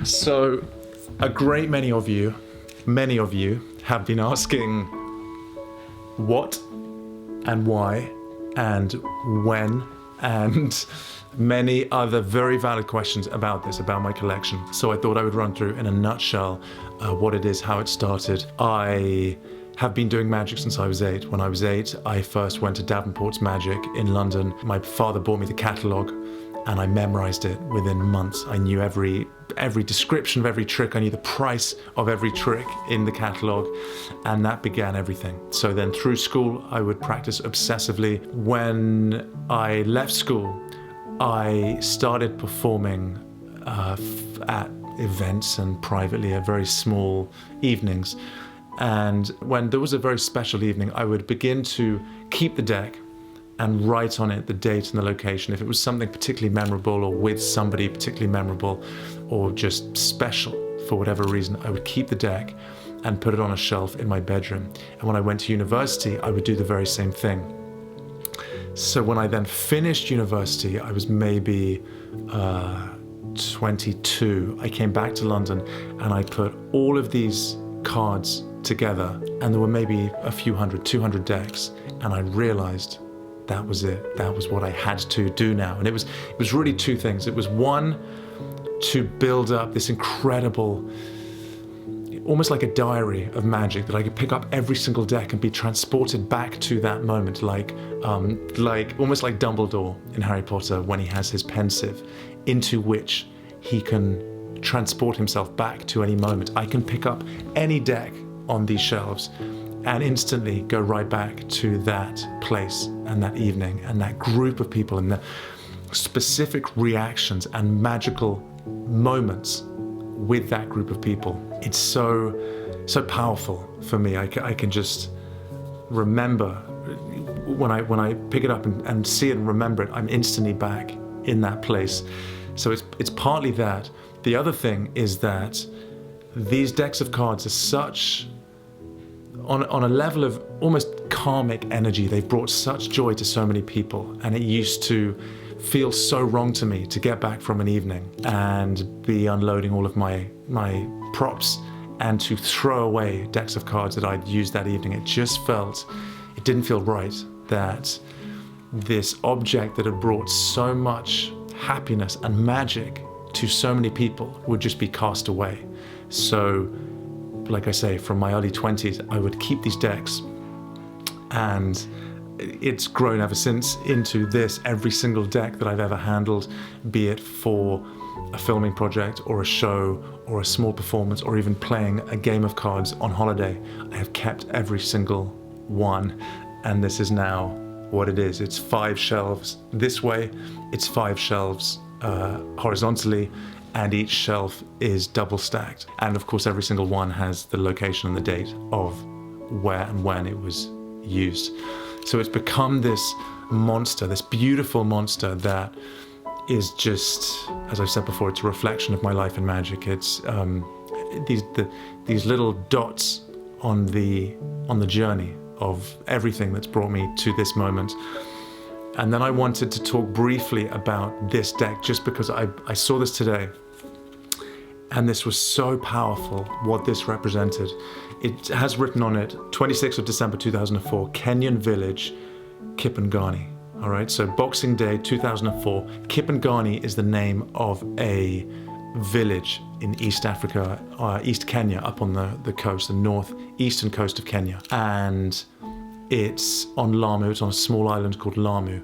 So a great many of you have been asking what and why and when and many other very valid questions about this, about my collection. So I thought I would run through in a nutshell what it is, how it started. I have been doing magic since I was 8. When I was 8, I first went to Davenport's Magic in London. My father bought me the catalogue and I memorized it within months. I knew every description of every trick. I knew the price of every trick in the catalogue, and that began everything. So then through school, I would practice obsessively. When I left school, I started performing at events and privately at very small evenings. And when there was a very special evening, I would begin to keep the deck and write on it the date and the location. If it was something particularly memorable or with somebody particularly memorable or just special for whatever reason, I would keep the deck and put it on a shelf in my bedroom. And when I went to university, I would do the very same thing. So when I then finished university, I was maybe 22. I came back to London and I put all of these cards together, and there were maybe a few hundred, 200 decks, and I realized that was it. That was what I had to do now. And it was really two things. It was one, to build up this incredible, almost like a diary of magic, that I could pick up every single deck and be transported back to that moment, like almost like Dumbledore in Harry Potter when he has his pensieve, into which he can transport himself back to any moment. I can pick up any deck on these shelves and instantly go right back to that place and that evening and that group of people and the specific reactions and magical moments with that group of people. It's so powerful for me. I can just remember when I pick it up and see it and remember it, I'm instantly back in that place. So it's partly that. The other thing is that these decks of cards are such, on a level of almost karmic energy, they've brought such joy to so many people, and it used to feel so wrong to me to get back from an evening and be unloading all of my props and to throw away decks of cards that I'd used that evening. It didn't feel right that this object that had brought so much happiness and magic to so many people would just be cast away. So, like I say, from my early 20s, I would keep these decks, and it's grown ever since into this. Every single deck that I've ever handled, be it for a filming project or a show or a small performance or even playing a game of cards on holiday, I have kept every single one, and this is now what it is. It's 5 shelves this way, it's 5 shelves horizontally, and each shelf is double stacked. And of course, every single one has the location and the date of where and when it was used. So it's become this monster, this beautiful monster that is just, as I've said before, it's a reflection of my life in magic. It's these little dots on the journey of everything that's brought me to this moment. And then I wanted to talk briefly about this deck, just because I saw this today, and this was so powerful, what this represented. It has written on it, 26th of December 2004, Kenyan Village, Kipengani. All right, so Boxing Day 2004, Kipengani is the name of a village in East Africa, East Kenya, up on the coast, the northeastern coast of Kenya. And it's on Lamu, it's on a small island called Lamu.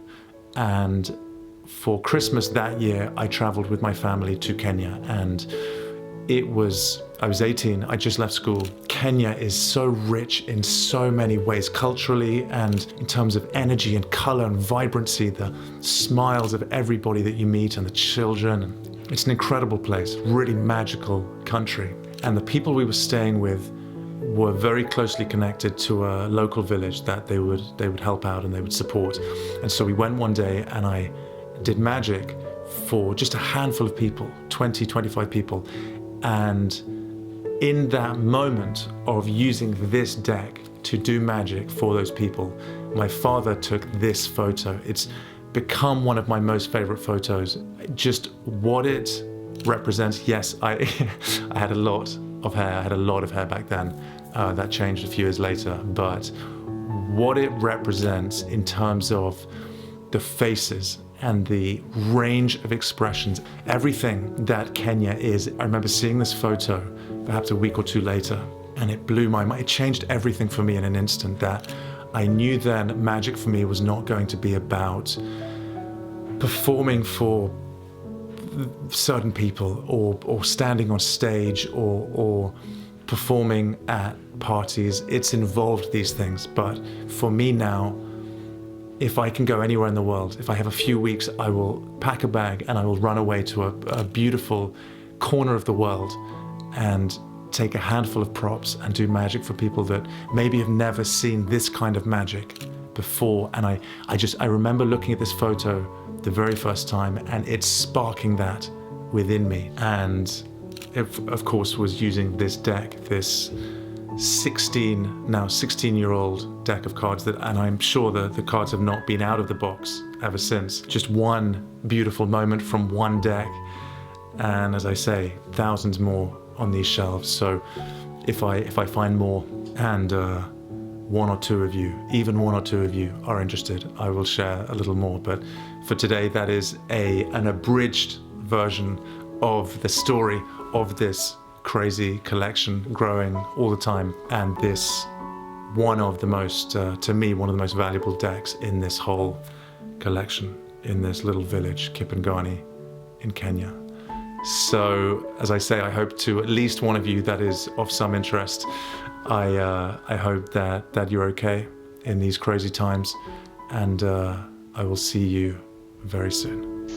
And for Christmas that year, I traveled with my family to Kenya, and I was 18, I just left school. Kenya is so rich in so many ways, culturally and in terms of energy and color and vibrancy, the smiles of everybody that you meet and the children. It's an incredible place, really magical country. And the people we were staying with were very closely connected to a local village that they would help out and they would support. And so we went one day and I did magic for just a handful of people, 20, 25 people. And in that moment of using this deck to do magic for those people, my father took this photo. It's become one of my most favorite photos. Just what it represents, yes, I I had a lot of hair. I had a lot of hair back then. That changed a few years later. But what it represents in terms of the faces and the range of expressions, everything that Kenya is. I remember seeing this photo perhaps a week or two later, and it blew my mind. It changed everything for me in an instant. That I knew then magic for me was not going to be about performing for certain people or standing on stage or performing at parties. It's involved these things. But for me now, if I can go anywhere in the world, if I have a few weeks, I will pack a bag and I will run away to a beautiful corner of the world and take a handful of props and do magic for people that maybe have never seen this kind of magic before. And I remember looking at this photo the very first time and it's sparking that within me. And it, of course, was using this deck, this 16-year-old deck of cards, and I'm sure the cards have not been out of the box ever since. Just one beautiful moment from one deck, and as I say, thousands more on these shelves. So if I find more and one or two of you are interested, I will share a little more. But for today, that is an abridged version of the story of this crazy collection growing all the time, and this one of the most, to me, one of the most valuable decks in this whole collection in this little village, Kipangani in Kenya. So, as I say, I hope to at least one of you that is of some interest. I hope that you're okay in these crazy times, and I will see you very soon.